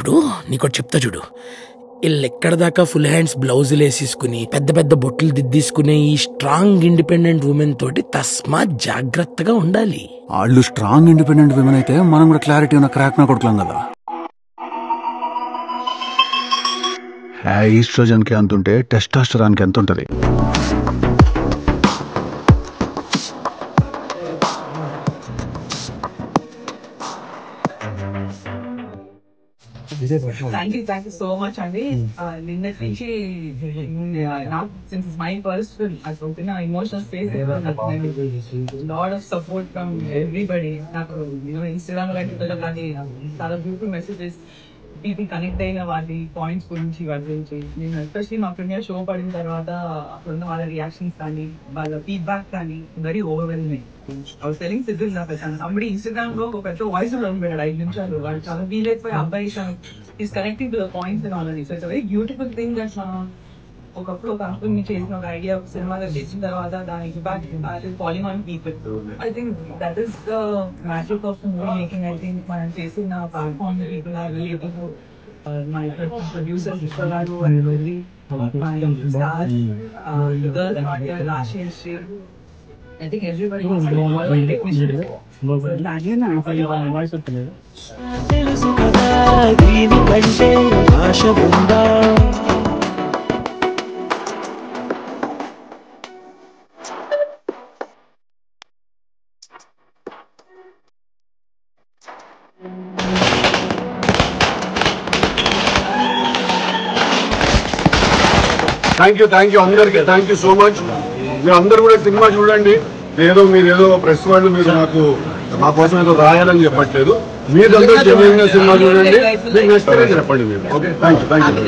ఇప్పుడు నీకు చెప్తా చూడు, వీళ్ళు ఎక్కడ దాకా ఫుల్ హ్యాండ్స్ బ్లౌజులు వేసేసుకుని పెద్ద పెద్ద బొట్లు దిద్దేసుకునే ఈ స్ట్రాంగ్ ఇండిపెండెంట్ ఉమెన్ తోటి తస్మాత్ జాగ్రత్తగా ఉండాలి. వాళ్ళు స్ట్రాంగ్ ఇండిపెండెంట్ విమెన్ అయితే మనం కూడా క్లారిటీ ఉన్న క్రాక్ నా కొడుకులాం కదా. ఈస్ట్రోజన్ కి ఎంత ఉంటే టెస్టోస్టెరాన్ కి ఎంత ఉంటది? Thank you so much, Andy. Since it's my first film, I was in an emotional space. Lot of support from everybody. Instagram చాలా beautiful messages. People connect అయిన వాటి పాయింట్స్ గురించి నేను ఎస్పెషలీ మా ప్రీమియర్ షో పడిన తర్వాత అప్పుడున్న వాళ్ళ రియాక్షన్స్ కానీ వాళ్ళ ఫీడ్బ్యాక్ కానీ very overwhelming. I was telling Siddharth na person, somebody Instagram లో ఒక పెద్ద వాయిస్ పెట్టాడు 5 నిమిషాలు. వాళ్ళు చాలా ఫీల్ అయిపోయి అబ్బాయి is connecting to the points and all అని. So it's very beautiful thing that ఒకప్పుడు ఒక అంకుల్ మీ చేసిన ఒక ఐడియా సినిమాలో చేసిన తర్వాత దాని impact following on people. I think that is the magic of movie making. I think మనం చేసిన platform people are really able to my producer Vishwagaru and Lily, my stars, the girl and Rashi and Shri. I think everybody is going to take me to thank you అందరికి. Thank you so much. మీరు అందరూ కూడా cinema చూడండి. మీరేదో press వాళ్ళు మీరు నాకు మా కోసం ఏదో రాయాలని చెప్పట్లేదు. మీరు అందరూ జెన్యూన్ గా సినిమా చూడండి. మీకు నచ్చితే చెప్పండి. Okay, thank you.